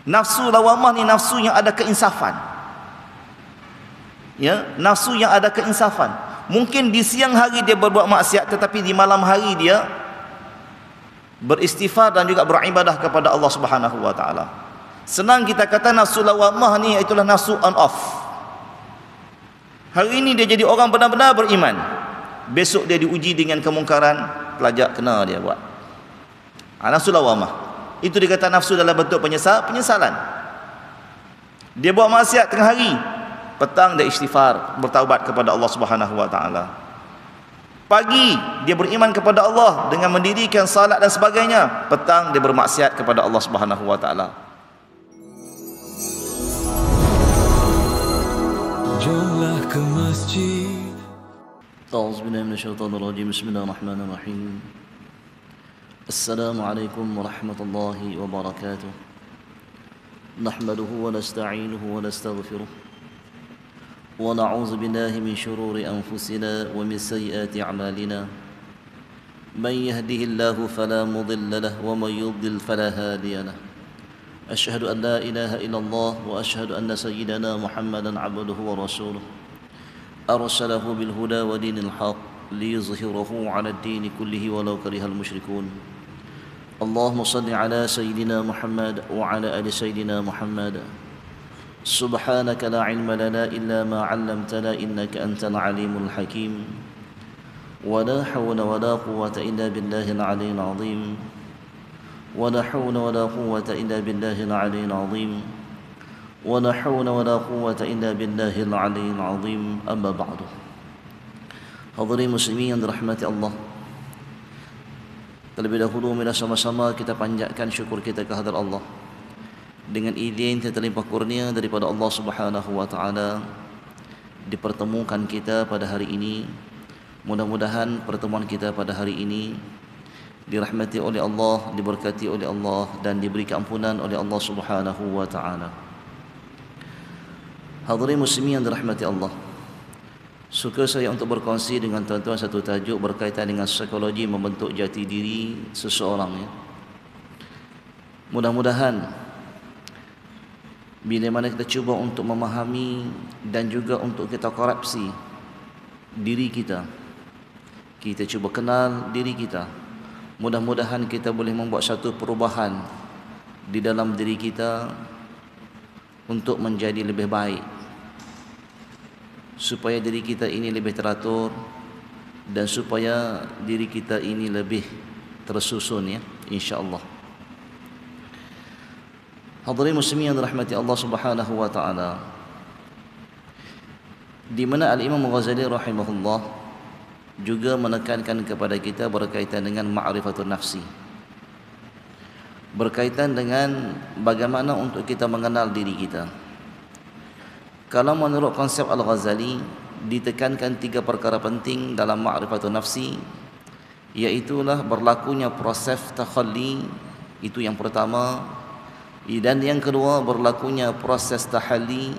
Nafsu lawamah ni nafsu yang ada keinsafan. Ya, nafsu yang ada keinsafan. Mungkin di siang hari dia berbuat maksiat, tetapi di malam hari dia beristighfar dan juga beribadah kepada Allah Subhanahu wa taala. Senang kita kata nafsu lawamah ni itulah nafsu on off. Hari ini dia jadi orang benar-benar beriman. Besok dia diuji dengan kemungkaran, pelajak kena dia buat. Nafsu lawamah. Itu dikata nafsu dalam bentuk penyesalan. Dia buat maksiat tengah hari, petang dia istighfar, bertaubat kepada Allah Subhanahu wa taala. Pagi dia beriman kepada Allah dengan mendirikan salat dan sebagainya, petang dia bermaksiat kepada Allah Subhanahu wa taala. Jomlah ke masjid. A'udzubillahi minasyaitonirrajim. Bismillahirrahmanirrahim. Assalamualaikum warahmatullahi wabarakatuh. Nahmaduhu wa nasta'inuhu wa nastaghfiruh. Wa na'udzu billahi min shururi anfusina wa min sayyiati a'malina. Man yahdihillahu fala mudilla lahu wa man yudlil fala hadiya lahu. Asyhadu an la ilaha illallah wa asyhadu anna sayyidana Muhammadan 'abduhu wa rasuluh. Arsalahu bil huda wa dinil haqq liyuzhirahu 'ala ad-din kullihi walau karihal musyrikun. Allahumma salli 'ala sayyidina Muhammad wa 'ala ali sayyidina Muhammad. Subhanaka la 'ilma lana illa ma 'allamtana innaka antal 'alimul hakim. Wa la hawla wa la quwwata illa billahil 'aliyyil 'azim. Wa la hawla wa la quwwata illa billahil 'aliyyil 'azim. Wa la hawla wa la quwwata illa billahil 'aliyyil 'azim. Amma ba'du. Hadirin muslimin yang dirahmati Allah, terlebih dahulu mari sama-sama kita panjatkan syukur kita kehadrat Allah dengan izin terlimpah kurnia daripada Allah Subhanahu wa taala dipertemukan kita pada hari ini. Mudah-mudahan pertemuan kita pada hari ini dirahmati oleh Allah, diberkati oleh Allah dan diberi keampunan oleh Allah Subhanahu wa taala. Hadirin muslimin yang dirahmati Allah, suka saya untuk berkongsi dengan tuan-tuan satu tajuk berkaitan dengan psikologi membentuk jati diri seseorang. Ya. Mudah-mudahan bila mana kita cuba untuk memahami dan juga untuk kita koreksi diri kita, kita cuba kenal diri kita, mudah-mudahan kita boleh membuat satu perubahan di dalam diri kita untuk menjadi lebih baik, supaya diri kita ini lebih teratur dan supaya diri kita ini lebih tersusun, ya, insya-Allah. Hadirin muslimin yang dirahmati Allah Subhanahu wa taala, di mana Al-Imam Ghazali rahimahullah juga menekankan kepada kita berkaitan dengan ma'rifatun nafsi, berkaitan dengan bagaimana untuk kita mengenal diri kita. Kalau menurut konsep Al-Ghazali, ditekankan 3 perkara penting dalam ma'rifatun nafsi, iaitulah berlakunya proses takhalli, itu yang pertama, dan yang kedua berlakunya proses tahalli,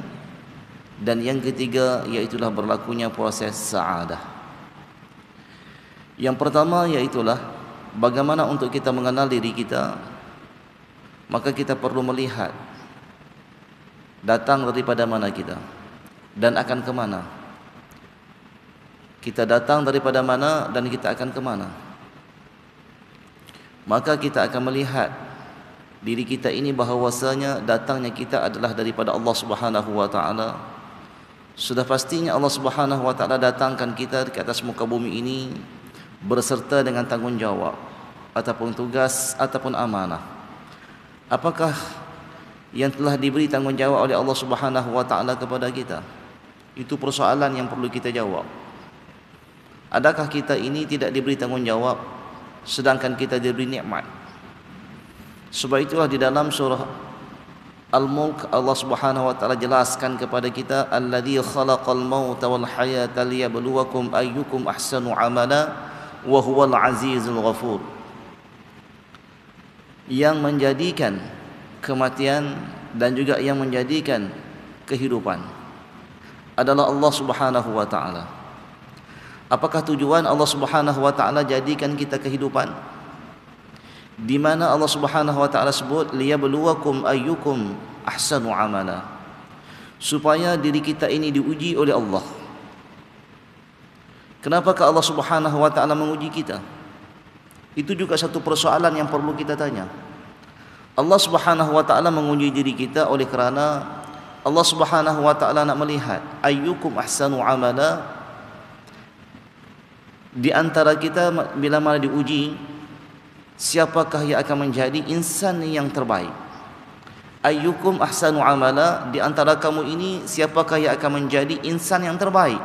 dan yang ketiga iaitulah berlakunya proses sa'adah. Yang pertama iaitulah bagaimana untuk kita mengenal diri kita, maka kita perlu melihat datang daripada mana kita dan akan ke mana. Kita datang daripada mana dan kita akan ke mana. Maka kita akan melihat diri kita ini bahawasanya datangnya kita adalah daripada Allah Subhanahu wa taala. Sudah pastinya Allah Subhanahu wa taala datangkan kita ke atas muka bumi ini berserta dengan tanggungjawab ataupun tugas ataupun amanah. Apakah yang telah diberi tanggungjawab oleh Allah Subhanahu wa taala kepada kita? Itu persoalan yang perlu kita jawab. Adakah kita ini tidak diberi tanggungjawab sedangkan kita diberi nikmat? Sebab itulah di dalam surah Al-Mulk Allah Subhanahu wa taala jelaskan kepada kita, alladzi khalaqal mauta wal hayata liyabluwakum ayyukum ahsanu amala wa huwal azizul ghafur. Yang menjadikan kematian dan juga yang menjadikan kehidupan adalah Allah Subhanahu wa taala. Apakah tujuan Allah Subhanahu wa taala jadikan kita kehidupan? di mana Allah Subhanahu wa taala sebut liyabluwakum ayyukum ahsanu amala, supaya diri kita ini diuji oleh Allah. Kenapakah Allah Subhanahu wa taala menguji kita? Itu juga satu persoalan yang perlu kita tanya. Allah Subhanahu wa taala menguji diri kita oleh kerana Allah Subhanahu wa taala nak melihat ayyukum ahsanu amala. Di antara kita bila mana diuji, siapakah yang akan menjadi insan yang terbaik? Ayyukum ahsanu amala, di antara kamu ini siapakah yang akan menjadi insan yang terbaik,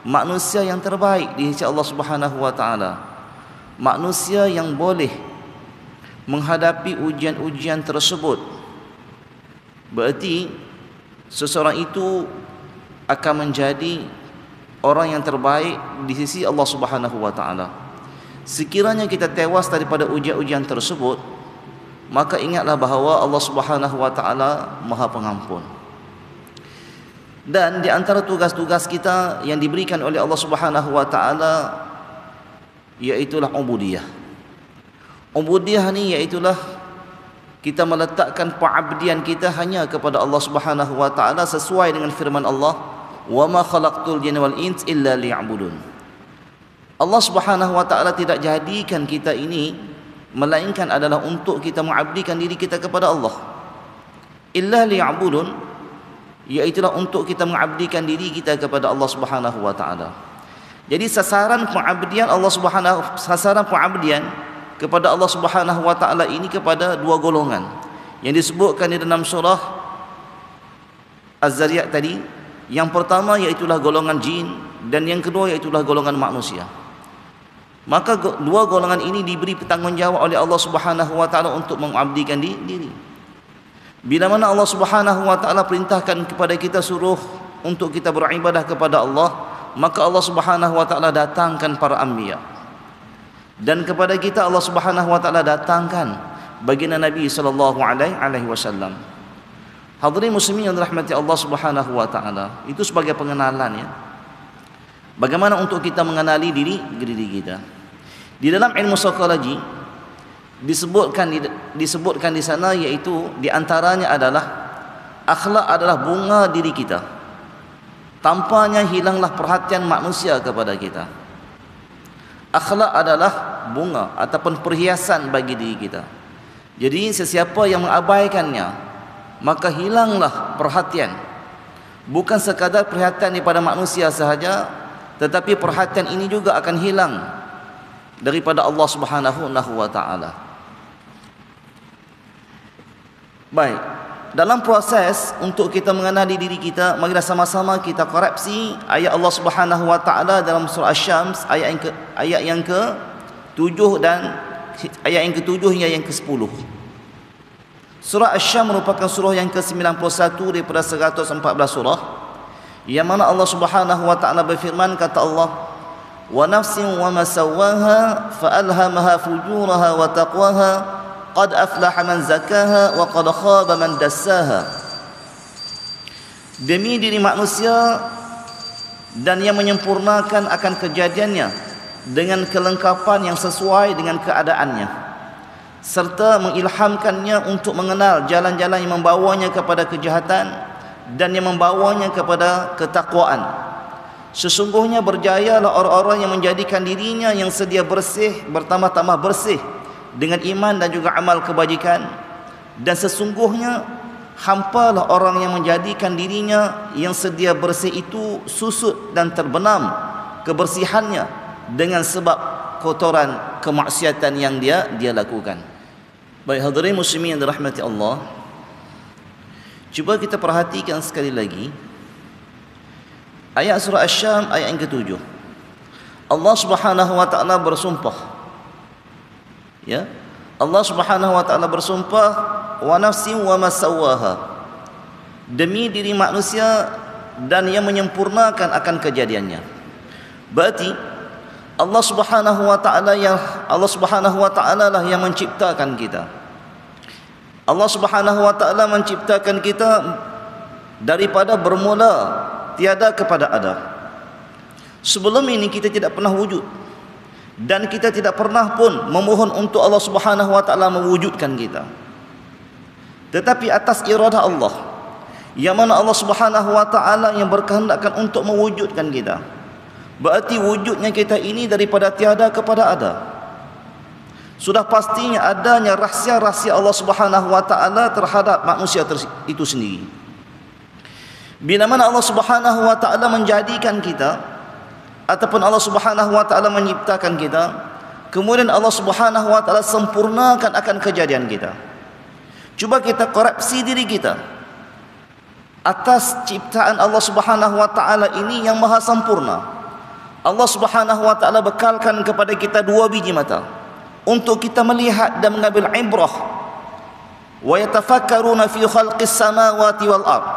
manusia yang terbaik di sisi Allah Subhanahu wa taala, manusia yang boleh menghadapi ujian-ujian tersebut. Berarti seseorang itu akan menjadi orang yang terbaik di sisi Allah Subhanahu wa taala. Sekiranya kita tewas daripada ujian-ujian tersebut, maka ingatlah bahawa Allah Subhanahu wa taala Maha Pengampun. Dan di antara tugas-tugas kita yang diberikan oleh Allah Subhanahu wa taala iaitulah ubudiyah. Ubudiyah ni iaitulah kita meletakkan pengabdian kita hanya kepada Allah Subhanahu wa taala sesuai dengan firman Allah, "Wa ma khalaqtul jinna wal ins illa liya'budun." Allah Subhanahu wa taala tidak jadikan kita ini melainkan adalah untuk kita mengabdikan diri kita kepada Allah. Illa liya'budun, iaitulah untuk kita mengabdikan diri kita kepada Allah Subhanahu wa taala. Jadi sasaran pengabdian kepada Allah Subhanahu wa taala ini kepada dua golongan yang disebutkan di dalam surah Az-Zariyat tadi. Yang pertama iaitulah golongan jin dan yang kedua iaitulah golongan manusia. Maka dua golongan ini diberi pertanggungjawab oleh Allah Subhanahu wa taala untuk mengabdikan diri. Bila mana Allah Subhanahu wa taala perintahkan kepada kita suruh untuk kita beribadah kepada Allah, maka Allah Subhanahu wa taala datangkan para anbiya. Dan kepada kita Allah Subhanahu wa taala datangkan baginda Nabi sallallahu alaihi wasallam. Hadirin muslimin yang dirahmati Allah Subhanahu wa taala, itu sebagai pengenalan ya. Bagaimana untuk kita mengenali diri kita. Di dalam ilmu psikologi disebutkan di sana, iaitu di antaranya adalah akhlak adalah bunga diri kita. Tanpanya hilanglah perhatian manusia kepada kita. Akhlak adalah bunga ataupun perhiasan bagi diri kita. Jadi sesiapa yang mengabaikannya, maka hilanglah perhatian. Bukan sekadar perhatian daripada manusia sahaja, tetapi perhatian ini juga akan hilang daripada Allah Subhanahu wa taala. Baik, dalam proses untuk kita mengenali diri kita, marilah sama-sama kita koreksi ayat Allah Subhanahu wa taala dalam surah Asy-Syams ayat yang ke-7 dan ayat yang ke-7 hingga yang ke-10. Surah Asy-Syams merupakan surah yang ke-91 daripada 114 surah, yang mana Allah Subhanahu wa taala berfirman, kata Allah, "Wa nafsin wa ma sawwaha fa alhamaha fujuraha wa taqwaha qad aflaha man zakkaha wa qad khaba man dassaha." Demi diri manusia dan yang menyempurnakan akan kejadiannya dengan kelengkapan yang sesuai dengan keadaannya, serta mengilhamkannya untuk mengenal jalan-jalan yang membawanya kepada kejahatan dan yang membawanya kepada ketakwaan. Sesungguhnya berjayalah orang-orang yang menjadikan dirinya yang sedia bersih bertambah-tambah bersih dengan iman dan juga amal kebajikan. Dan sesungguhnya hampalah orang yang menjadikan dirinya yang sedia bersih itu susut dan terbenam kebersihannya dengan sebab kotoran kemaksiatan yang dia lakukan. Baik hadirin muslimin yang dirahmati Allah, cuba kita perhatikan sekali lagi ayat surah Asy-Syams ayat yang ke-7. Allah Subhanahu wa taala bersumpah. Ya. Allah Subhanahu wa taala bersumpah, "Wa nafsin wa ma sawwaha." Demi diri manusia dan yang menyempurnakan akan kejadiannya. Berarti Allah Subhanahu wa taala lah yang menciptakan kita. Allah Subhanahu wa taala menciptakan kita daripada bermula tiada kepada ada. Sebelum ini kita tidak pernah wujud. dan kita tidak pernah pun memohon untuk Allah Subhanahu wa taala mewujudkan kita, tetapi atas iradah Allah, yang mana Allah Subhanahu wa taala yang berkehendakkan untuk mewujudkan kita. Berarti wujudnya kita ini daripada tiada kepada ada. Sudah pastinya adanya rahsia-rahsia Allah Subhanahu wa taala terhadap manusia itu sendiri. Bila mana Allah Subhanahu wa taala menjadikan kita, ataupun Allah Subhanahu wa taala menciptakan kita, kemudian Allah Subhanahu wa taala sempurnakan akan kejadian kita. Cuba kita koreksi diri kita atas ciptaan Allah Subhanahu wa taala ini yang maha sempurna. Allah Subhanahu wa taala bekalkan kepada kita 2 biji mata untuk kita melihat dan mengambil ibrah. Wa yatafakkaruna fi khalqis samawati wal ard.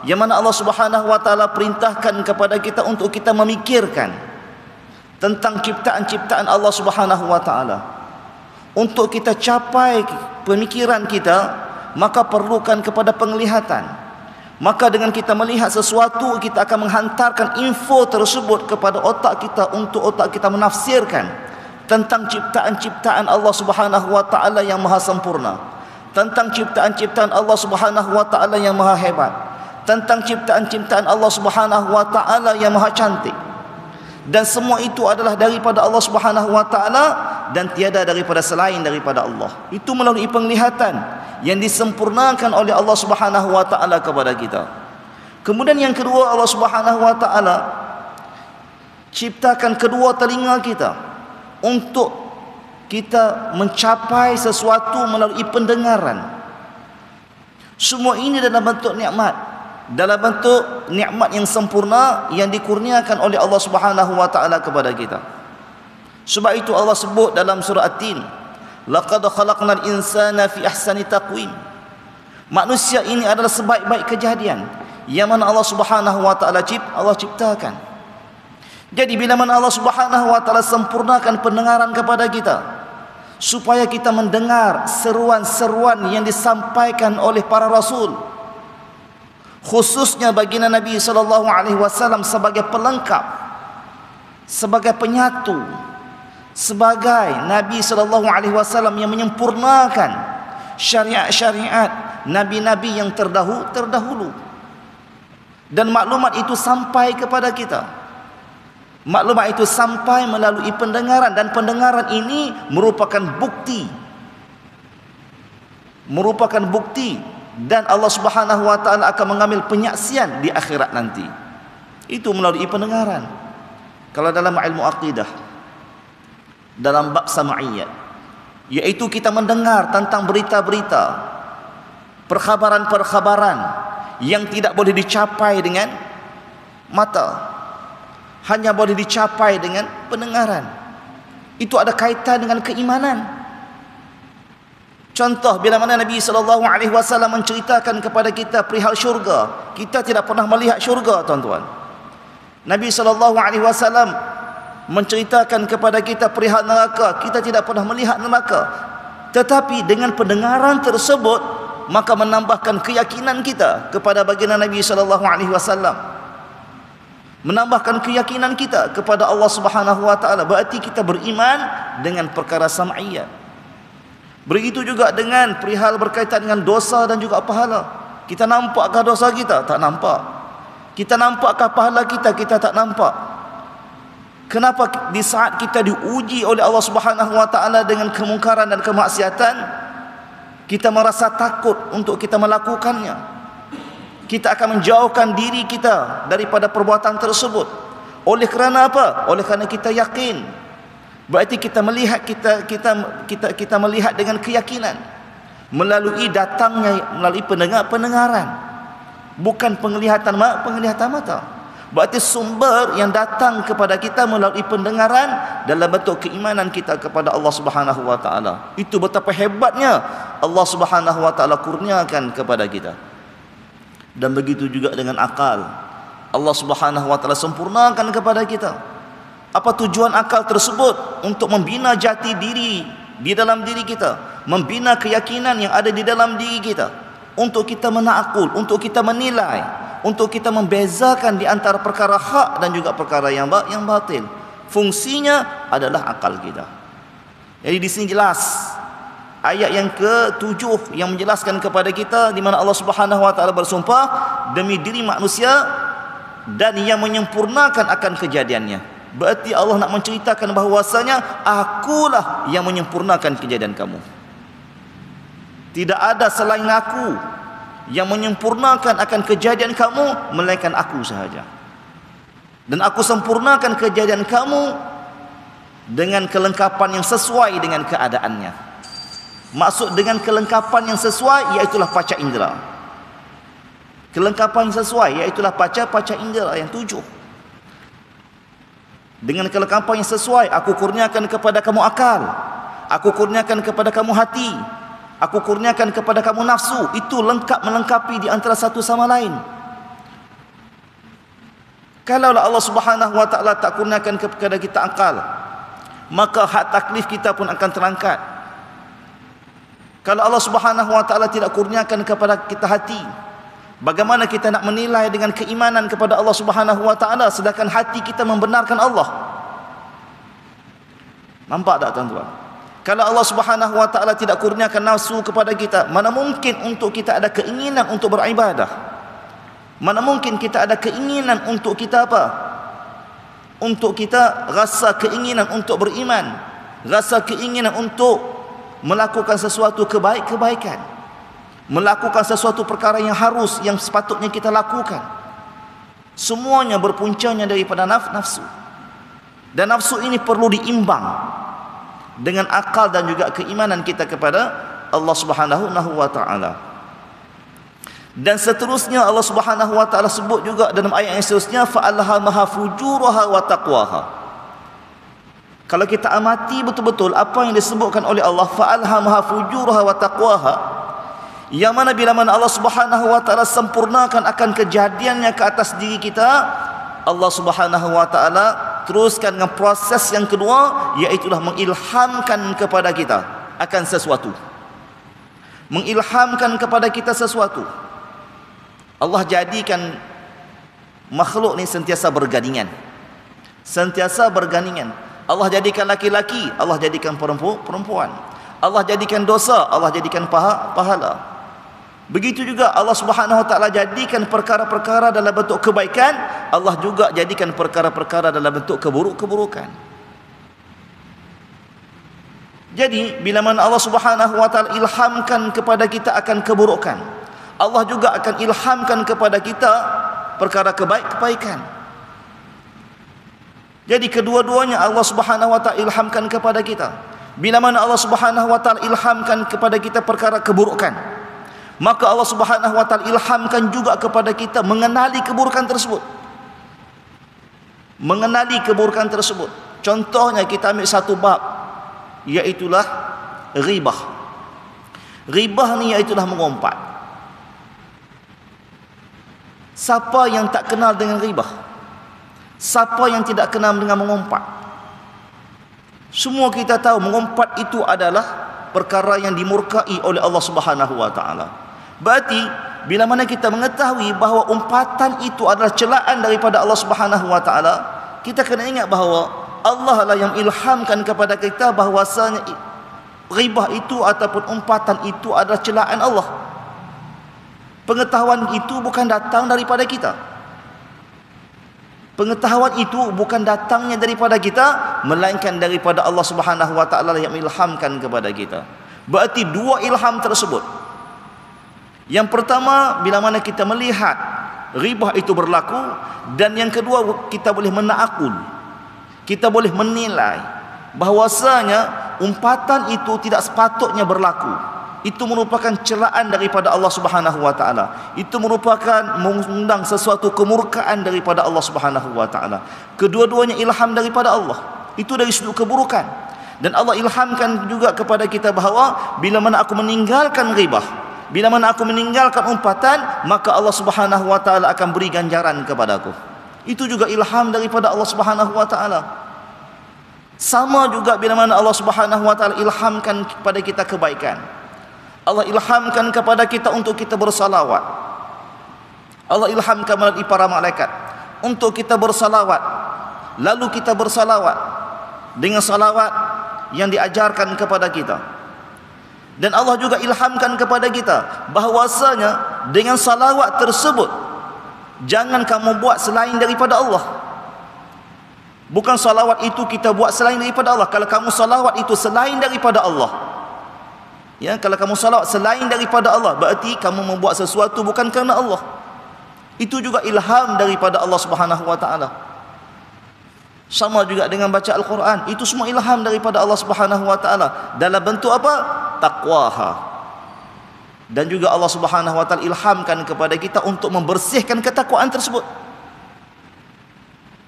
Yang mana Allah Subhanahu wa taala perintahkan kepada kita untuk kita memikirkan tentang ciptaan-ciptaan Allah Subhanahu wa taala. Untuk kita capai pemikiran kita, maka perlukan kepada penglihatan. Maka dengan kita melihat sesuatu, kita akan menghantarkan info tersebut kepada otak kita untuk otak kita menafsirkan tentang ciptaan-ciptaan Allah Subhanahu wa taala yang maha sempurna, tentang ciptaan-ciptaan Allah Subhanahu wa taala yang maha hebat, tentang ciptaan-ciptaan Allah Subhanahu wa taala yang maha cantik. Dan semua itu adalah daripada Allah Subhanahu wa taala dan tiada daripada selain daripada Allah. Itu melalui penglihatan yang disempurnakan oleh Allah Subhanahu wa taala kepada kita. Kemudian yang kedua, Allah Subhanahu wa taala ciptakan kedua telinga kita untuk kita mencapai sesuatu melalui pendengaran. Semua ini dalam bentuk nikmat, dalam bentuk nikmat yang sempurna yang dikurniakan oleh Allah Subhanahu wa taala kepada kita. Sebab itu Allah sebut dalam surah At-Tin, laqad khalaqnal insana fi ahsani taqwim. Manusia ini adalah sebaik-baik kejadian yang mana Allah Subhanahu wa taala ciptakan. Jadi bila mana Allah Subhanahu wa taala sempurnakan pendengaran kepada kita supaya kita mendengar seruan-seruan yang disampaikan oleh para rasul, khususnya baginda Nabi sallallahu alaihi wasallam sebagai pelengkap, sebagai penyatu, sebagai Nabi sallallahu alaihi wasallam yang menyempurnakan syariat-syariat nabi-nabi yang terdahulu. Dan maklumat itu sampai kepada kita. Maklumat itu sampai melalui pendengaran, dan pendengaran ini merupakan bukti dan Allah Subhanahu wa taala akan mengambil penyaksian di akhirat nanti. Itu melalui pendengaran. Kalau dalam ilmu aqidah, dalam bab sam'iyat, yaitu kita mendengar tentang berita-berita, perkhabaran-perkhabaran yang tidak boleh dicapai dengan mata, hanya boleh dicapai dengan pendengaran. Itu ada kaitan dengan keimanan. Contoh, bila mana Nabi SAW menceritakan kepada kita perihal syurga, kita tidak pernah melihat syurga, tuan-tuan. Nabi SAW menceritakan kepada kita perihal neraka, kita tidak pernah melihat neraka. Tetapi dengan pendengaran tersebut, maka menambahkan keyakinan kita kepada baginda Nabi SAW. Menambahkan keyakinan kita kepada Allah Subhanahu wa taala. Berarti kita beriman dengan perkara sam'iyat. Begitu juga dengan perihal berkaitan dengan dosa dan juga pahala. Kita nampakkah dosa kita? Tak nampak. Kita nampakkah pahala kita? Kita tak nampak. Kenapa di saat kita diuji oleh Allah Subhanahu wa taala dengan kemungkaran dan kemaksiatan, kita merasa takut untuk kita melakukannya? Kita akan menjauhkan diri kita daripada perbuatan tersebut. Oleh kerana apa? Oleh kerana kita yakin. Berarti kita melihat kita melihat dengan keyakinan melalui datangnya, melalui pendengaran, bukan penglihatan mata. Berarti sumber yang datang kepada kita melalui pendengaran dalam bentuk keimanan kita kepada Allah Subhanahu wa taala. Itu betapa hebatnya Allah Subhanahu wa taala kurniakan kepada kita. Dan begitu juga dengan akal. Allah Subhanahu wa taala sempurnakan kepada kita. Apa tujuan akal tersebut? Untuk membina jati diri di dalam diri kita, membina keyakinan yang ada di dalam diri kita, untuk kita menakul, untuk kita menilai, untuk kita membezakan di antara perkara hak dan juga perkara yang batil. Fungsinya adalah akal kita. Jadi di sini jelas ayat yang ke-7 yang menjelaskan kepada kita di mana Allah Subhanahu wa taala bersumpah demi diri manusia dan yang menyempurnakan akan kejadiannya. Berarti Allah nak menceritakan bahawasanya akulah yang menyempurnakan kejadian kamu. Tidak ada selain aku yang menyempurnakan akan kejadian kamu melainkan aku sahaja. Dan aku sempurnakan kejadian kamu dengan kelengkapan yang sesuai dengan keadaannya. Maksud dengan kelengkapan yang sesuai iaitulah panca indera. Kelengkapan yang sesuai iaitulah panca indera yang 7. Dengan kelengkapan yang sesuai aku kurniakan kepada kamu akal, aku kurniakan kepada kamu hati, aku kurniakan kepada kamu nafsu. Itu lengkap melengkapi di antara satu sama lain. Kalaulah Allah Subhanahu wa taala tak kurniakan kepada kita akal, maka hak taklif kita pun akan terangkat. Kalau Allah Subhanahu wa taala tidak kurniakan kepada kita hati, bagaimana kita nak menilai dengan keimanan kepada Allah Subhanahu wa taala sedangkan hati kita membenarkan Allah? Nampak tak tuan-tuan? Kalau Allah Subhanahu wa taala tidak kurniakan nafsu kepada kita, mana mungkin untuk kita ada keinginan untuk beribadah? Mana mungkin kita ada keinginan untuk kita apa? Untuk kita rasa keinginan untuk beriman, rasa keinginan untuk melakukan sesuatu kebaikan, melakukan sesuatu perkara yang harus, yang sepatutnya kita lakukan. Semuanya berpuncanya daripada nafsu. Dan nafsu ini perlu diimbang dengan akal dan juga keimanan kita kepada Allah Subhanahu wa taala. Dan seterusnya Allah Subhanahu wa taala sebut juga dalam ayat yang seterusnya fa'alhamaha fujuraha wa taqwaha. Kalau kita amati betul-betul apa yang disebutkan oleh Allah fa'alhamaha fujuraha wa taqwaha, yang mana bila mana Allah Subhanahu wa taala sempurnakan akan kejadiannya ke atas diri kita, Allah Subhanahu wa taala teruskan dengan proses yang kedua, iaitu mengilhamkan kepada kita akan sesuatu. Mengilhamkan kepada kita sesuatu. Allah jadikan makhluk ni sentiasa bergandingan. Sentiasa bergandingan. Allah jadikan laki-laki, Allah jadikan perempuan. Allah jadikan dosa, Allah jadikan pahala. Begitu juga Allah Subhanahu wa taala jadikan perkara-perkara dalam bentuk kebaikan, Allah juga jadikan perkara-perkara dalam bentuk keburukan. Jadi bila mana Allah Subhanahu wa taala ilhamkan kepada kita akan keburukan, Allah juga akan ilhamkan kepada kita perkara kebaikan. Jadi kedua-duanya Allah Subhanahu wa taala ilhamkan kepada kita. Bila mana Allah Subhanahu wa taala ilhamkan kepada kita perkara keburukan, maka Allah Subhanahu wa taala ilhamkan juga kepada kita mengenali keburukan tersebut. Mengenali keburukan tersebut. Contohnya kita ambil satu bab, iaitulah ghibah. Ghibah ni iaitulah mengumpat. Siapa yang tak kenal dengan ghibah? Siapa yang tidak kenal dengan mengumpat? Semua kita tahu mengumpat itu adalah perkara yang dimurkai oleh Allah Subhanahu wa taala. Berarti bila mana kita mengetahui bahawa umpatan itu adalah celaan daripada Allah Subhanahu wa taala, kita kena ingat bahawa Allah lah yang ilhamkan kepada kita bahawasanya ghibah itu ataupun umpatan itu adalah celaan Allah. Pengetahuan itu bukan datang daripada kita. Pengetahuan itu bukan datangnya daripada kita, melainkan daripada Allah Subhanahu wa taala yang ilhamkan kepada kita. Berarti dua ilham tersebut. Yang pertama, bila mana kita melihat ghibah itu berlaku, dan yang kedua kita boleh menakul. Kita boleh menilai bahwasanya umpatan itu tidak sepatutnya berlaku. Itu merupakan celaan daripada Allah Subhanahu wa taala. Itu merupakan mengundang sesuatu kemurkaan daripada Allah Subhanahu wa taala. Kedua-duanya ilham daripada Allah. Itu dari sudut keburukan. Dan Allah ilhamkan juga kepada kita bahawa bila mana aku meninggalkan ghibah, bila mana aku meninggalkan umpatan, maka Allah Subhanahu wa taala akan beri ganjaran kepadaku. Itu juga ilham daripada Allah Subhanahu wa taala. Sama juga bila mana Allah Subhanahu wa taala ilhamkan kepada kita kebaikan. Allah ilhamkan kepada kita untuk kita bersalawat. Allah ilhamkan melalui para malaikat untuk kita bersalawat. Lalu kita bersalawat. dengan salawat yang diajarkan kepada kita. Dan Allah juga ilhamkan kepada kita bahwasanya dengan salawat tersebut jangan kamu buat selain daripada Allah. Bukan salawat itu kita buat selain daripada Allah. Kalau kamu salawat itu selain daripada Allah, ya, kalau kamu salawat selain daripada Allah, berarti kamu membuat sesuatu bukan kerana Allah. Itu juga ilham daripada Allah Subhanahu wa taala. Sama juga dengan baca Al-Quran, itu semua ilham daripada Allah Subhanahu wa taala dalam bentuk apa? Taqwaha. Dan juga Allah Subhanahu wa taala ilhamkan kepada kita untuk membersihkan ketakwaan tersebut.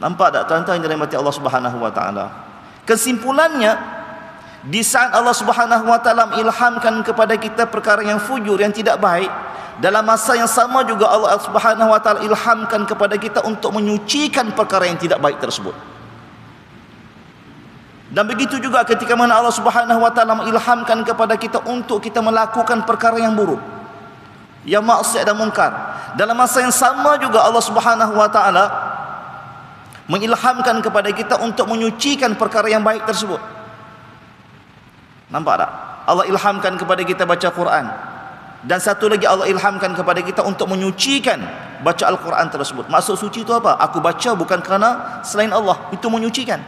Nampak tak tuan-tuan yang dirahmati Allah Subhanahu wa taala? Kesimpulannya, di saat Allah Subhanahu wa taala ilhamkan kepada kita perkara yang fujur, yang tidak baik, dalam masa yang sama juga Allah Subhanahu wa taala ilhamkan kepada kita untuk menyucikan perkara yang tidak baik tersebut. Dan begitu juga ketika mana Allah Subhanahu wa taala mengilhamkan kepada kita untuk kita melakukan perkara yang buruk, yang maksiat dan mungkar, dalam masa yang sama juga Allah Subhanahu wa taala mengilhamkan kepada kita untuk menyucikan perkara yang baik tersebut. Nampak tak? Allah ilhamkan kepada kita baca Quran, dan satu lagi Allah ilhamkan kepada kita untuk menyucikan baca Al-Quran tersebut. Maksud suci itu apa? Aku baca bukan kerana selain Allah, itu menyucikan.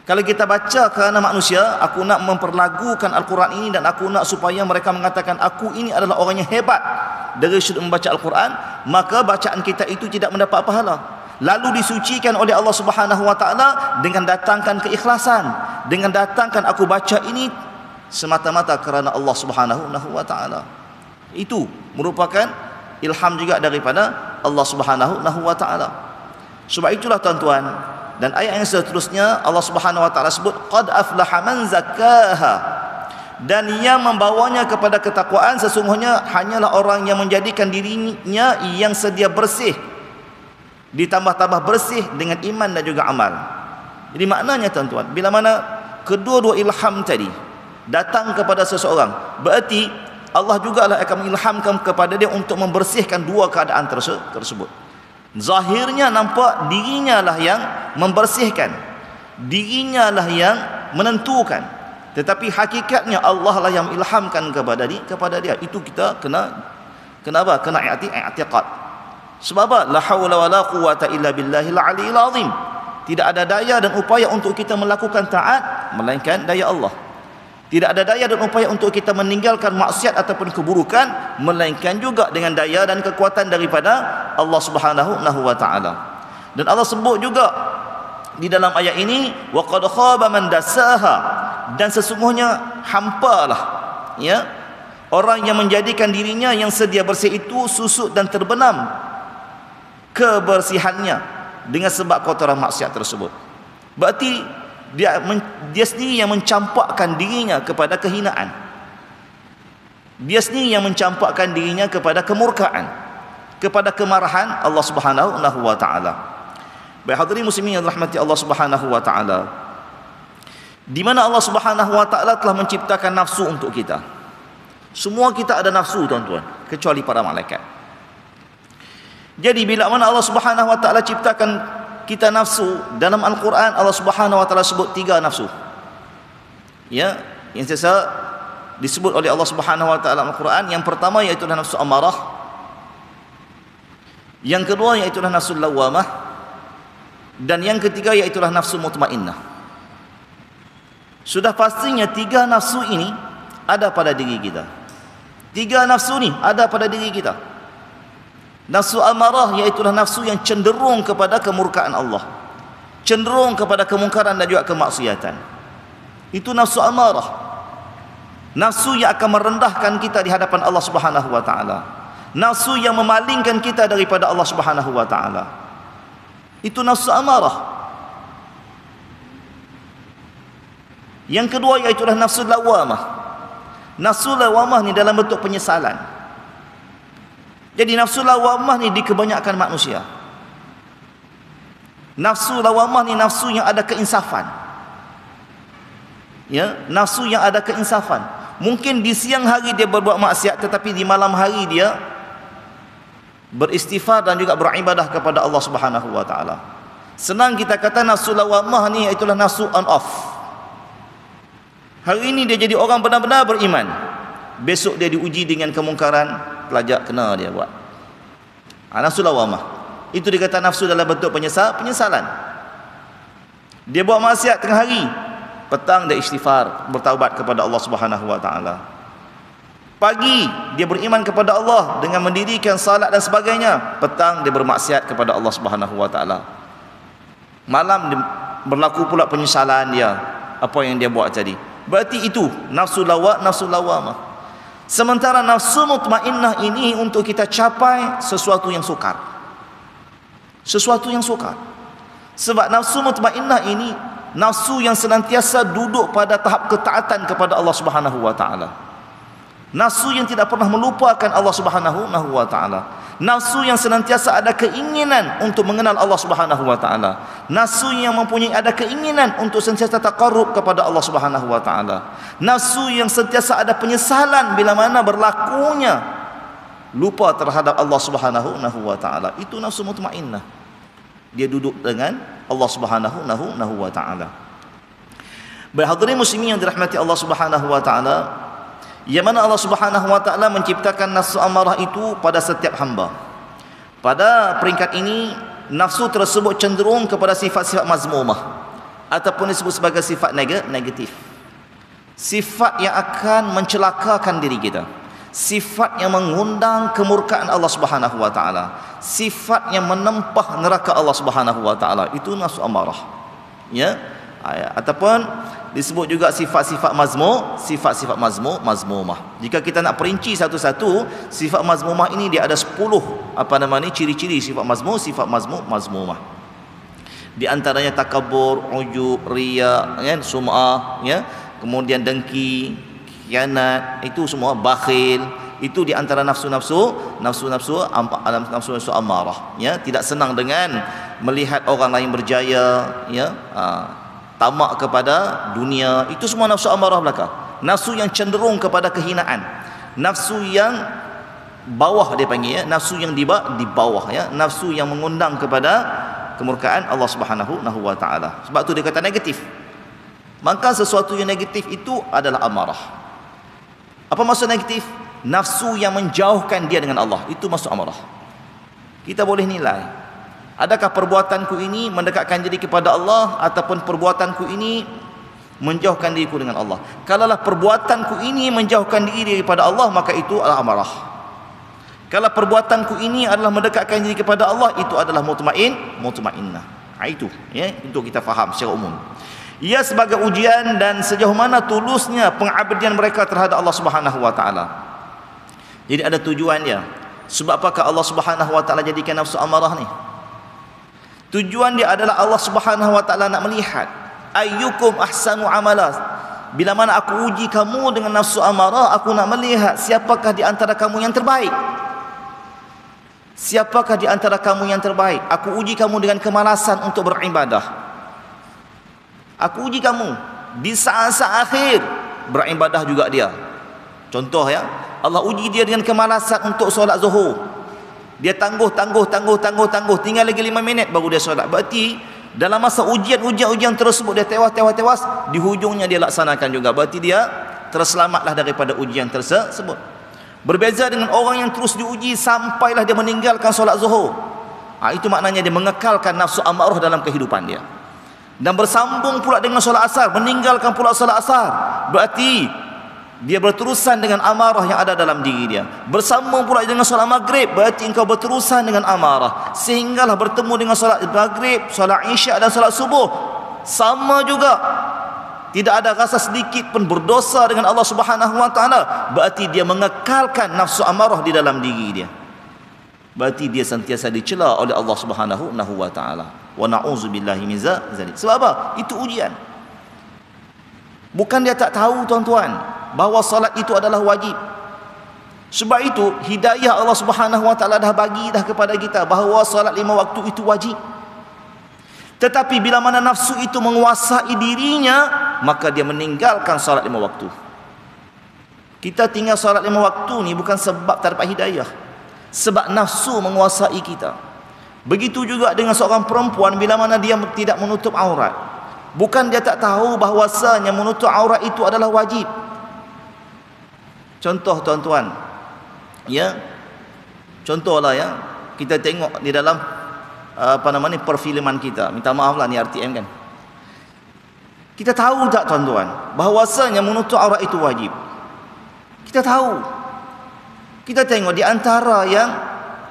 Kalau kita baca kerana manusia, aku nak memperlagukan Al-Quran ini dan aku nak supaya mereka mengatakan aku ini adalah orang yang hebat dari sudut membaca Al-Quran, maka bacaan kita itu tidak mendapat pahala. Lalu disucikan oleh Allah Subhanahu wa taala dengan datangkan keikhlasan, dengan datangkan aku baca ini semata-mata kerana Allah Subhanahu wa taala. Itu merupakan ilham juga daripada Allah Subhanahu wa taala. Sebab itulah tuan-tuan, dan ayat yang seterusnya Allah Subhanahu wa taala sebut qad aflaha man zakkaha, dan yang membawanya kepada ketakwaan sesungguhnya hanyalah orang yang menjadikan dirinya yang sedia bersih, ditambah-tambah bersih dengan iman dan juga amal. Jadi maknanya tuan-tuan, bila mana kedua-dua ilham tadi datang kepada seseorang, berarti Allah juga lah akan mengilhamkan kepada dia untuk membersihkan dua keadaan tersebut. Zahirnya nampak dirinya lah yang membersihkan, dirinya lah yang menentukan, tetapi hakikatnya Allah lah yang ilhamkan kepada dia. Itu kita kena apa? Kena i'tiqad. Sebab apa? La haula wala quwata illa billahil aliyil azim. Tidak ada daya dan upaya untuk kita melakukan taat melainkan daya Allah. Tidak ada daya dan upaya untuk kita meninggalkan maksiat ataupun keburukan melainkan juga dengan daya dan kekuatan daripada Allah Subhanahu wa taala. Dan Allah sebut juga di dalam ayat ini wa qad khaba man dassaha, dan sesungguhnya hampalah, ya, orang yang menjadikan dirinya yang sedia bersih itu susut dan terbenam kebersihannya dengan sebab kotoran maksiat tersebut. Berarti dia sendiri yang mencampakkan dirinya kepada kehinaan. Dia sendiri yang mencampakkan dirinya kepada kemurkaan, kepada kemarahan Allah Subhanahu wa taala. Baik hadirin muslimin yang dirahmati Allah Subhanahu wa taala, di mana Allah Subhanahu wa taala telah menciptakan nafsu untuk kita. Semua kita ada nafsu tuan-tuan, kecuali para malaikat. Jadi bila mana Allah Subhanahu wa taala ciptakan kita nafsu, dalam Al-Quran Allah Subhanahu wa taala sebut 3 nafsu. Ya, yang sesa disebut oleh Allah Subhanahu wa taala dalam Al-Quran. Yang pertama iaitu nafsu amarah. Yang kedua iaitu nafsu lawamah, dan yang ketiga iaitu nafsu mutmainnah. Sudah pastinya 3 nafsu ini ada pada diri kita. 3 nafsu ini ada pada diri kita. Nafsu amarah iaitu nafsu yang cenderung kepada kemurkaan Allah, cenderung kepada kemungkaran dan juga kemaksiatan. Itu nafsu amarah, nafsu yang akan merendahkan kita di hadapan Allah Subhanahu wa taala, nafsu yang memalingkan kita daripada Allah Subhanahu wa taala. Itu nafsu amarah. Yang kedua iaitu nafsu lawamah. Nafsu lawamah ni dalam bentuk penyesalan. Jadi nafsu lawamah ni di kebanyakan manusia, nafsu lawamah ni nafsu yang ada keinsafan. Ya, nafsu yang ada keinsafan. Mungkin di siang hari dia berbuat maksiat, tetapi di malam hari dia beristighfar dan juga beribadah kepada Allah Subhanahu wa taala. Senang kita kata nafsu lawamah ni itulah nafsu on off. Hari ini dia jadi orang benar-benar beriman. Besok dia diuji dengan kemungkaran, pelajak kena dia buat. Nafsu lawamah. Itu dikata nafsu dalam bentuk penyesalan. Dia buat maksiat tengah hari, petang dia istighfar, bertaubat kepada Allah Subhanahu wa taala. Pagi dia beriman kepada Allah dengan mendirikan salat dan sebagainya, petang dia bermaksiat kepada Allah Subhanahu wa taala. Malam dia berlaku pula penyesalan dia apa yang dia buat tadi. Berarti itu nafsu lawamah. Sementara nafsu mutmainnah ini untuk kita capai sesuatu yang sukar. Sesuatu yang sukar. Sebab nafsu mutmainnah ini nafsu yang senantiasa duduk pada tahap ketaatan kepada Allah Subhanahu wa taala. Nafsu yang tidak pernah melupakan Allah Subhanahu wa taala. Nafsu yang senantiasa ada keinginan untuk mengenal Allah Subhanahu wa taala. Nafsu yang mempunyai ada keinginan untuk sentiasa taqarrub kepada Allah Subhanahu wa taala. Nafsu yang sentiasa ada penyesalan bila mana berlakunya lupa terhadap Allah Subhanahu wa taala. Itu nafsu mutmainnah. Dia duduk dengan Allah Subhanahu wa taala. Hadirin muslimin yang dirahmati Allah Subhanahu wa taala, yang mana Allah Subhanahu wa taala menciptakan nafsu amarah itu pada setiap hamba. Pada peringkat ini, nafsu tersebut cenderung kepada sifat-sifat mazmumah ataupun disebut sebagai sifat negatif. Sifat yang akan mencelakakan diri kita. Sifat yang mengundang kemurkaan Allah Subhanahu wa taala. Sifat yang menempah neraka Allah Subhanahu wa taala. Itu nafsu amarah. Ya. Ataupun disebut juga sifat-sifat mazmumah. Jika kita nak perinci satu-satu, sifat mazmumah ini dia ada 10 ciri-ciri sifat mazmumah. Di antaranya takabur, ujub, riya, ya, sum'ah, ya, kemudian dengki, khianat, itu semua, bakhil, itu di antara nafsu amarah, ya, tidak senang dengan melihat orang lain berjaya, ya, tamak kepada dunia, itu semua nafsu amarah belaka. Nafsu yang cenderung kepada kehinaan, nafsu yang bawah dia panggil, ya, nafsu yang di bawah, ya, nafsu yang mengundang kepada kemurkaan Allah Subhanahu wa taala. Sebab tu dia kata negatif. Maka sesuatu yang negatif itu adalah amarah. Apa maksud negatif? Nafsu yang menjauhkan dia dengan Allah, itu maksud amarah. Kita boleh nilai, adakah perbuatanku ini mendekatkan diri kepada Allah ataupun perbuatanku ini menjauhkan diriku dengan Allah. Kalaulah perbuatanku ini menjauhkan diri daripada Allah, maka itu adalah amarah. Kalau perbuatanku ini adalah mendekatkan diri kepada Allah, itu adalah mutmainnah. Itu, ya, untuk kita faham secara umum. Ia sebagai ujian dan sejauh mana tulusnya pengabdian mereka terhadap Allah Subhanahu wa taala. Jadi ada tujuan dia. Sebab apakah Allah Subhanahu wa taala jadikan nafsu amarah ni? Tujuan dia adalah Allah Subhanahu wa taala nak melihat ayyukum ahsanu amala. Bila mana aku uji kamu dengan nafsu amarah, aku nak melihat siapakah di antara kamu yang terbaik. Siapakah di antara kamu yang terbaik? Aku uji kamu dengan kemalasan untuk beribadah. Aku uji kamu di saat-saat akhir beribadah juga dia. Contoh, ya, Allah uji dia dengan kemalasan untuk solat zuhur. Dia tangguh, tinggal lagi 5 minit baru dia solat. Berarti dalam masa ujian tersebut dia tewas, di hujungnya dia laksanakan juga. Berarti dia terselamatlah daripada ujian tersebut. Berbeza dengan orang yang terus diuji sampailah dia meninggalkan solat zuhur. Itu maknanya dia mengekalkan nafsu amarah dalam kehidupan dia. Dan bersambung pula dengan solat asar, meninggalkan pula solat asar. Berarti dia berterusan dengan amarah yang ada dalam diri dia. Bersambung pula dengan solat maghrib, berarti engkau berterusan dengan amarah. Sehinggalah bertemu dengan solat maghrib, solat isyak dan solat subuh, sama juga. Tidak ada rasa sedikit pun berdosa dengan Allah Subhanahu wa taala. Berarti dia mengekalkan nafsu amarah di dalam diri dia. Berarti dia sentiasa dicela oleh Allah Subhanahu wa taala. Wa na'udzubillahi min zalik. Sebab apa? Itu ujian. Bukan dia tak tahu, tuan-tuan, bahawa salat itu adalah wajib. Sebab itu hidayah Allah Subhanahu wa taala dah bagi dah kepada kita bahawa salat 5 waktu itu wajib. Tetapi bila mana nafsu itu menguasai dirinya, maka dia meninggalkan salat 5 waktu. Kita tinggal salat 5 waktu ni bukan sebab tak dapat hidayah, sebab nafsu menguasai kita. Begitu juga dengan seorang perempuan bila mana dia tidak menutup aurat. Bukan dia tak tahu bahawasanya menutup aurat itu adalah wajib. Contoh tuan-tuan, ya, contohlah ya, kita tengok di dalam perfilman kita. Minta maaf lah ni RTM kan. Kita tahu tak tuan-tuan bahawasanya menutup aurat itu wajib? Kita tahu. Kita tengok di antara yang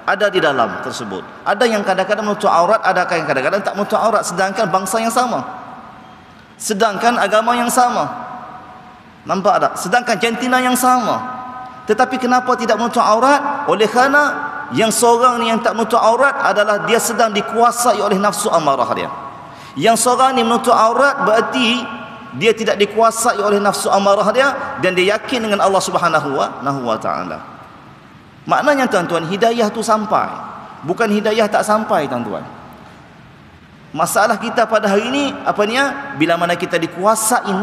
ada di dalam tersebut, ada yang kadang-kadang menutup aurat, ada yang kadang-kadang tak menutup aurat, sedangkan bangsa yang sama, sedangkan agama yang sama. Nampak tak? Sedangkan jantina yang sama, tetapi kenapa tidak menutup aurat? Oleh kerana yang seorang ni yang tak menutup aurat adalah dia sedang dikuasai oleh nafsu amarah dia. Yang seorang ni menutup aurat berarti dia tidak dikuasai oleh nafsu amarah dia, dan dia yakin dengan Allah Subhanahu wa taala. Maknanya tuan-tuan, hidayah tu sampai, bukan hidayah tak sampai tuan-tuan. Masalah kita pada hari ini apa niya? Bila mana kita dikuasai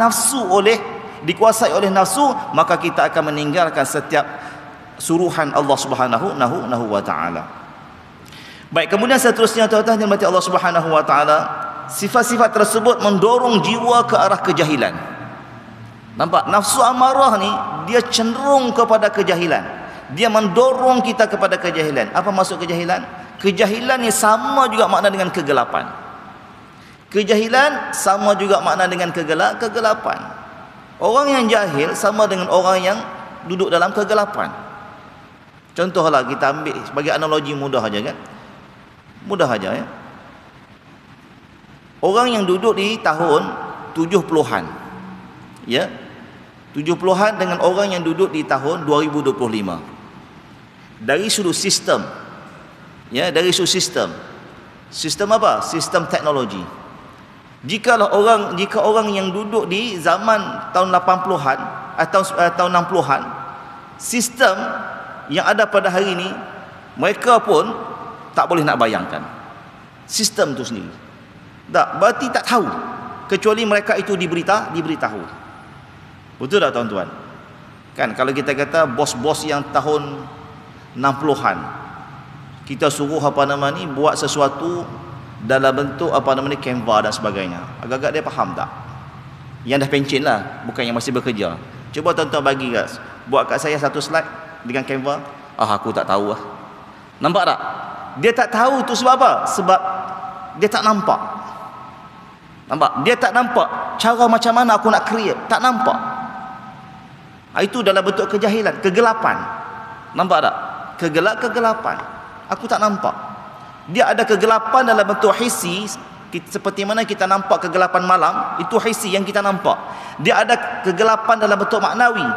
oleh nafsu, maka kita akan meninggalkan setiap suruhan Allah Subhanahu wa taala. Baik, kemudian seterusnya tuan-tuan yang dirahmati Allah Subhanahu wa taala, sifat-sifat tersebut mendorong jiwa ke arah kejahilan. Nampak? Nafsu amarah ni dia cenderung kepada kejahilan. Dia mendorong kita kepada kejahilan. Apa maksud kejahilan? Kejahilan ni sama juga makna dengan kegelapan. Kejahilan sama juga makna dengan kegelapan. Orang yang jahil sama dengan orang yang duduk dalam kegelapan. Contohlah kita ambil sebagai analogi mudah aja kan. Mudah aja ya. Orang yang duduk di tahun 70-an, ya, 70-an dengan orang yang duduk di tahun 2025, dari sudut sistem, ya, dari sudut sistem apa? Sistem teknologi. Jika orang yang duduk di zaman tahun 80-an atau tahun 60-an, sistem yang ada pada hari ini, mereka pun tak boleh nak bayangkan sistem tu sendiri. Tak, berarti tak tahu, kecuali mereka itu diberitahu. Betul tak tuan-tuan? Kan kalau kita kata bos-bos yang tahun 60-an, kita suruh buat sesuatu dalam bentuk Canva dan sebagainya, agak-agak dia faham tak? Yang dah pencen lah, bukan yang masih bekerja. Cuba tuan-tuan bagi guys, buat kat saya satu slide dengan Canva. Aku tak tahu lah. Nampak tak? Dia tak tahu tu sebab apa? Sebab dia tak nampak. Nampak? Dia tak nampak cara macam mana aku nak create. Tak nampak. Itu dalam bentuk kejahilan, kegelapan. Nampak tak? Kegelapan. Aku tak nampak. Dia ada kegelapan dalam bentuk hisi, seperti mana kita nampak kegelapan malam, itu hisi yang kita nampak. Dia ada kegelapan dalam bentuk maknawi.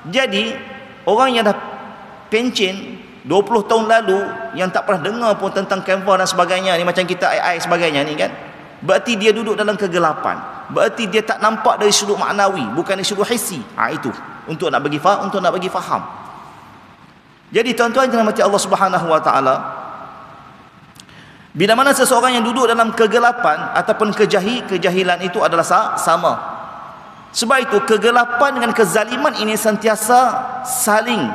Jadi orang yang dah pencen 20 tahun lalu, yang tak pernah dengar pun tentang Canva dan sebagainya ni, macam kita AI sebagainya ni kan, berarti dia duduk dalam kegelapan. Berarti dia tak nampak dari sudut maknawi, bukan dari sudut hisi. Itu untuk nak bagi faham. Jadi tuan-tuan yang dirahmati Allah Subhanahu wa taala, bila mana seseorang yang duduk dalam kegelapan ataupun kejahilan itu adalah sama. Sebab itu kegelapan dengan kezaliman ini sentiasa saling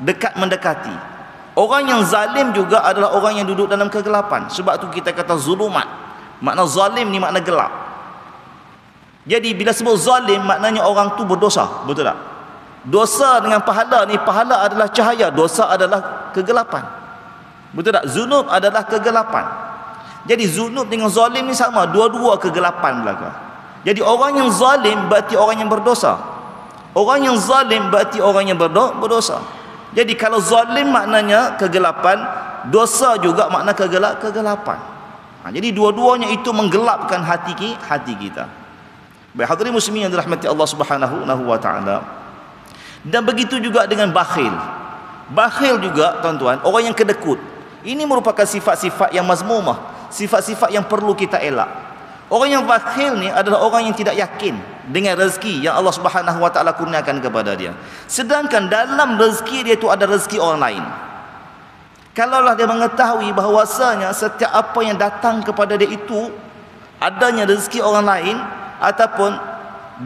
dekat mendekati. Orang yang zalim juga adalah orang yang duduk dalam kegelapan. Sebab tu kita kata zulumat. Makna zalim ni makna gelap. Jadi bila sebut zalim, maknanya orang tu berdosa. Betul tak? Dosa dengan pahala ni, pahala adalah cahaya, dosa adalah kegelapan. Betul tak? Zunub adalah kegelapan. Jadi zunub dengan zalim ni sama, dua-dua kegelapan belaka. Jadi orang yang zalim berarti orang yang berdosa. Orang yang zalim berarti orang yang berdosa. Jadi kalau zalim maknanya kegelapan, dosa juga makna kegelapan. Jadi dua-duanya itu menggelapkan hati kita. Baik hadirin muslimin yang dirahmati Allah Subhanahu wa taala. Dan begitu juga dengan bakhil. Bakhil juga tuan-tuan, orang yang kedekut. Ini merupakan sifat-sifat yang mazmumah, sifat-sifat yang perlu kita elak. Orang yang bakhil ni adalah orang yang tidak yakin dengan rezeki yang Allah Subhanahu wa taala kurniakan kepada dia. Sedangkan dalam rezeki dia itu ada rezeki orang lain. Kalaulah dia mengetahui bahawasanya setiap apa yang datang kepada dia itu adanya rezeki orang lain, ataupun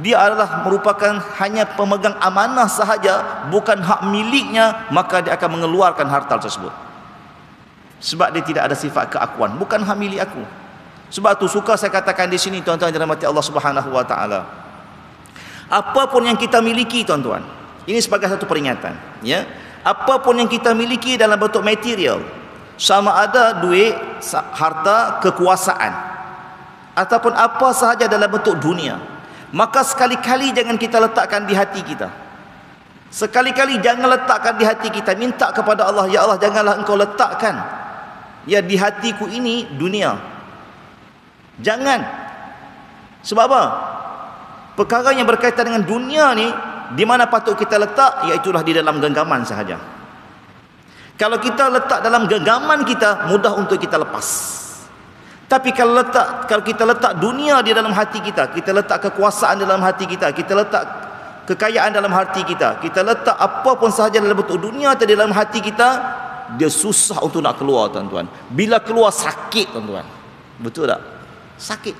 dia adalah merupakan hanya pemegang amanah sahaja, bukan hak miliknya, maka dia akan mengeluarkan harta tersebut. Sebab dia tidak ada sifat keakuan, bukan hak milik aku. Sebab tu suka saya katakan di sini tuan-tuan yang dirahmati Allah Subhanahu wa taala. Apapun yang kita miliki tuan-tuan, ini sebagai satu peringatan, ya. Apapun yang kita miliki dalam bentuk material, sama ada duit, harta, kekuasaan, ataupun apa sahaja dalam bentuk dunia, maka sekali-kali jangan kita letakkan di hati kita. Sekali-kali jangan letakkan di hati kita. Minta kepada Allah, ya Allah, janganlah engkau letakkan ya di hatiku ini dunia. Jangan. Sebab apa? Perkara yang berkaitan dengan dunia ni, di mana patut kita letak, iaitulah di dalam genggaman sahaja. Kalau kita letak dalam genggaman kita, mudah untuk kita lepas. Tapi kalau kita letak dunia di dalam hati kita, kita letak kekuasaan dalam hati kita, kita letak kekayaan dalam hati kita, kita letak apa pun sahaja dalam bentuk dunia atau dalam hati kita, dia susah untuk nak keluar tuan-tuan. Bila keluar sakit tuan-tuan. Betul tak? Sakit.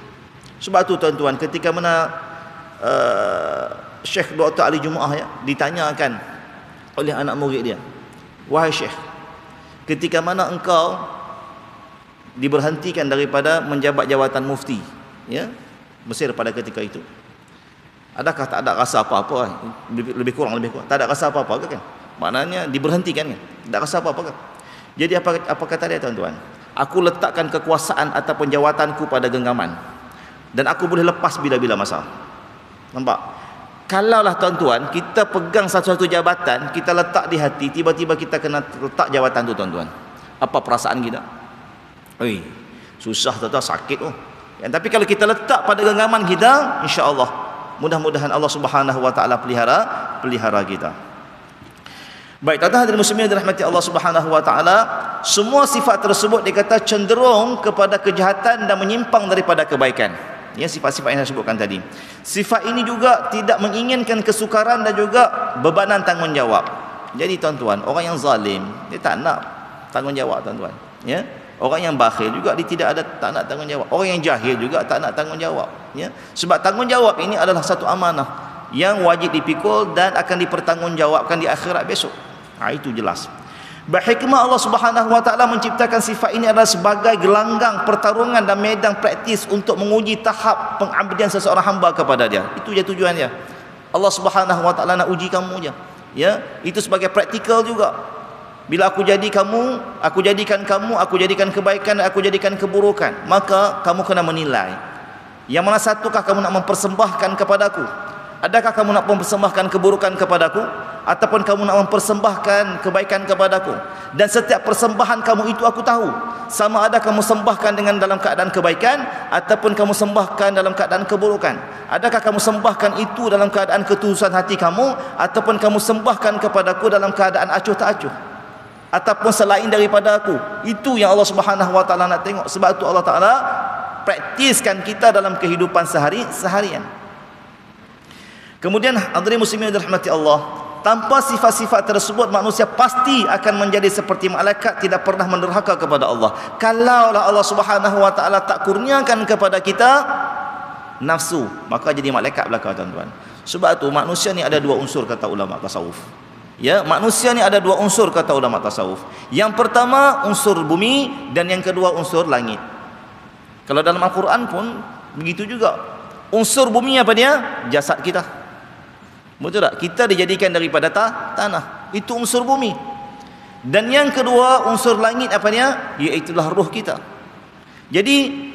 Sebab tu tuan-tuan, ketika mana Syekh Dr. Ali Jumaah ya, ditanyakan oleh anak murid dia, wahai Syekh, ketika mana engkau diberhentikan daripada menjabat jawatan mufti, ya, Mesir pada ketika itu, adakah tak ada rasa apa-apa? Lebih kurang. Tak ada rasa apa-apa kan? Maknanya diberhentikan kan? Tak ada rasa apa-apa kan? Jadi apa kata dia tuan-tuan? Aku letakkan kekuasaan ataupun jawatanku pada genggaman, dan aku boleh lepas bila-bila masa. Nampak? Kalaulah tuan-tuan, kita pegang satu-satu jabatan, kita letak di hati, tiba-tiba kita kena letak jawatan tu tuan-tuan. Apa perasaan kita? Susah tuan-tuan, sakit ya, tapi kalau kita letak pada genggaman kita, insya-Allah mudah-mudahan Allah Subhanahu wa taala pelihara kita. Baik, tuan-tuan hadirin muslimin dirahmati Allah Subhanahu wa taala, semua sifat tersebut dikata cenderung kepada kejahatan dan menyimpang daripada kebaikan. Ya, sifat-sifat yang saya sebutkan tadi. Sifat ini juga tidak menginginkan kesukaran dan juga bebanan tanggungjawab. Jadi tuan-tuan, orang yang zalim dia tak nak tanggungjawab tuan-tuan, ya. Orang yang bakhil juga dia tak nak tanggungjawab. Orang yang jahil juga tak nak tanggungjawab, ya. Sebab tanggungjawab ini adalah satu amanah yang wajib dipikul dan akan dipertanggungjawabkan di akhirat besok. Itu jelas. Berhikmah Allah Subhanahu wa taala menciptakan sifat ini adalah sebagai gelanggang pertarungan dan medan praktis untuk menguji tahap pengabdian seseorang hamba kepada dia. Itu je tujuannya. Allah Subhanahu wa taala nak uji kamu je. Ya, itu sebagai praktikal juga. Bila aku jadikan kamu, aku jadikan kebaikan, aku jadikan keburukan, maka kamu kena menilai. Yang mana satukah kamu nak mempersembahkan kepadaku? Adakah kamu nak mempersembahkan keburukan kepadaku, ataupun kamu nak mempersembahkan kebaikan kepadaku? Dan setiap persembahan kamu itu aku tahu. Sama ada kamu sembahkan dengan dalam keadaan kebaikan, ataupun kamu sembahkan dalam keadaan keburukan. Adakah kamu sembahkan itu dalam keadaan ketulusan hati kamu, ataupun kamu sembahkan kepadaku dalam keadaan acuh tak acuh, ataupun selain daripada aku? Itu yang Allah Subhanahu wa taala nak tengok. Sebab itu Allah Taala praktiskan kita dalam kehidupan seharian. Kemudian hadirin muslimin dirahmati Allah, tanpa sifat-sifat tersebut manusia pasti akan menjadi seperti malaikat, tidak pernah menderhaka kepada Allah. Kalaulah Allah Subhanahu wa taala tak kurniakan kepada kita nafsu, maka jadi malaikat belaka tuan-tuan. Sebab tu manusia ni ada dua unsur kata ulama tasawuf. Ya, manusia ni ada dua unsur kata ulama tasawuf. Yang pertama unsur bumi, dan yang kedua unsur langit. Kalau dalam Al-Quran pun begitu juga. Unsur bumi apa dia? Jasad kita. Betul tak? Kita dijadikan daripada tanah. Itu unsur bumi. Dan yang kedua unsur langit apa dia? Iaitulah roh kita. Jadi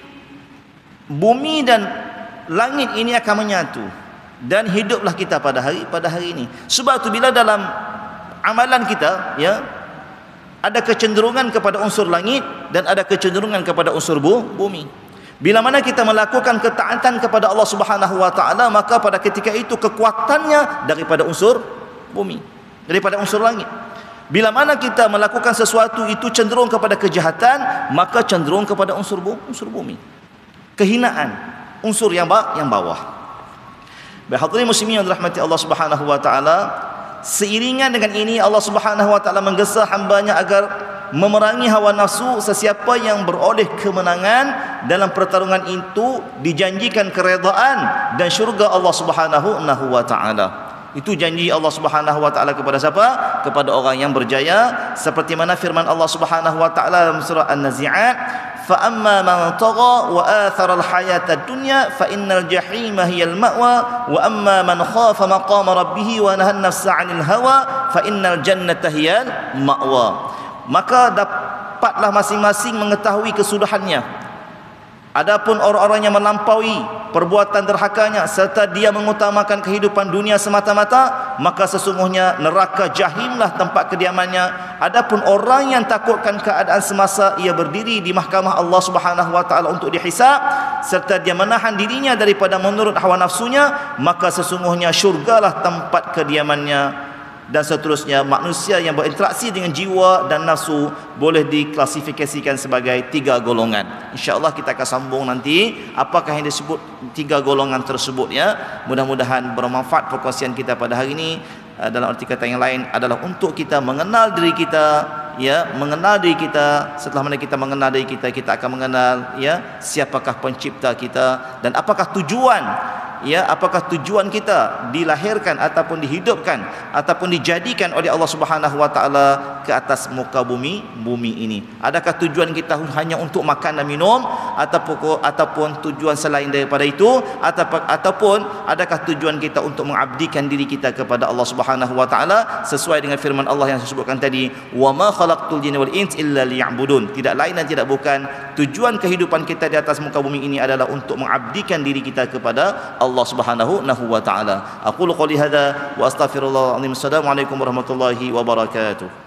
bumi dan langit ini akan menyatu, dan hiduplah kita pada hari ini. Sebab tu bila dalam amalan kita, ya, ada kecenderungan kepada unsur langit dan ada kecenderungan kepada unsur bumi. Bila mana kita melakukan ketaatan kepada Allah Subhanahu wa taala, maka pada ketika itu kekuatannya daripada unsur bumi, daripada unsur langit. Bila mana kita melakukan sesuatu itu cenderung kepada kejahatan, maka cenderung kepada unsur bumi. Kehinaan, unsur yang bawah. Hadirin muslimin yang dirahmati Allah Subhanahu wa taala, seiringan dengan ini Allah Subhanahu wa taala menggesa hamba-Nya agar memerangi hawa nafsu. Sesiapa yang beroleh kemenangan dalam pertarungan itu dijanjikan keredaan dan syurga Allah Subhanahu wa taala. Itu janji Allah Subhanahu wa taala kepada siapa? Kepada orang yang berjaya. Seperti mana firman Allah Subhanahu wa taala dalam surah An-Nazi'at, fa amma man tagha wa athara al-hayata ad-dunya fa innal jahima hiyal ma'wa wa amma man khafa maqama rabbih wa nahan nafsa 'anil hawa fa innal jannata hiyal ma'wa. Maka dapatlah masing-masing mengetahui kesudahannya. Adapun orang-orang yang melampaui perbuatan derhakanya serta dia mengutamakan kehidupan dunia semata-mata, maka sesungguhnya neraka jahimlah tempat kediamannya. Adapun orang yang takutkan keadaan semasa ia berdiri di mahkamah Allah Subhanahu wa taala untuk dihisab serta dia menahan dirinya daripada menurut hawa nafsunya, maka sesungguhnya syurgalah tempat kediamannya. Dan seterusnya, manusia yang berinteraksi dengan jiwa dan nafsu boleh diklasifikasikan sebagai 3 golongan. InsyaAllah kita akan sambung nanti apakah yang disebut 3 golongan tersebut ya. Mudah-mudahan bermanfaat perkongsian kita pada hari ini. Dalam arti kata yang lain adalah untuk kita mengenal diri kita ya, mengenal diri kita. Setelah mana kita mengenal diri kita, kita akan mengenal ya siapakah pencipta kita dan apakah tujuan ya, apakah tujuan kita dilahirkan ataupun dihidupkan ataupun dijadikan oleh Allah Subhanahu wa taala ke atas muka bumi ini. Adakah tujuan kita hanya untuk makan dan minum ataupun tujuan selain daripada itu, ataupun adakah tujuan kita untuk mengabdikan diri kita kepada Allah Subhanahu wa taala sesuai dengan firman Allah yang saya sebutkan tadi, wa ma khalaqtul jinna wal ins illa liya'budun. Tidak lain dan tidak bukan tujuan kehidupan kita di atas muka bumi ini adalah untuk mengabdikan diri kita kepada Allah Subhanahu wa taala. Aqulu qouli hadza wa astaghfirullah. Assalamualaikum warahmatullahi wabarakatuh.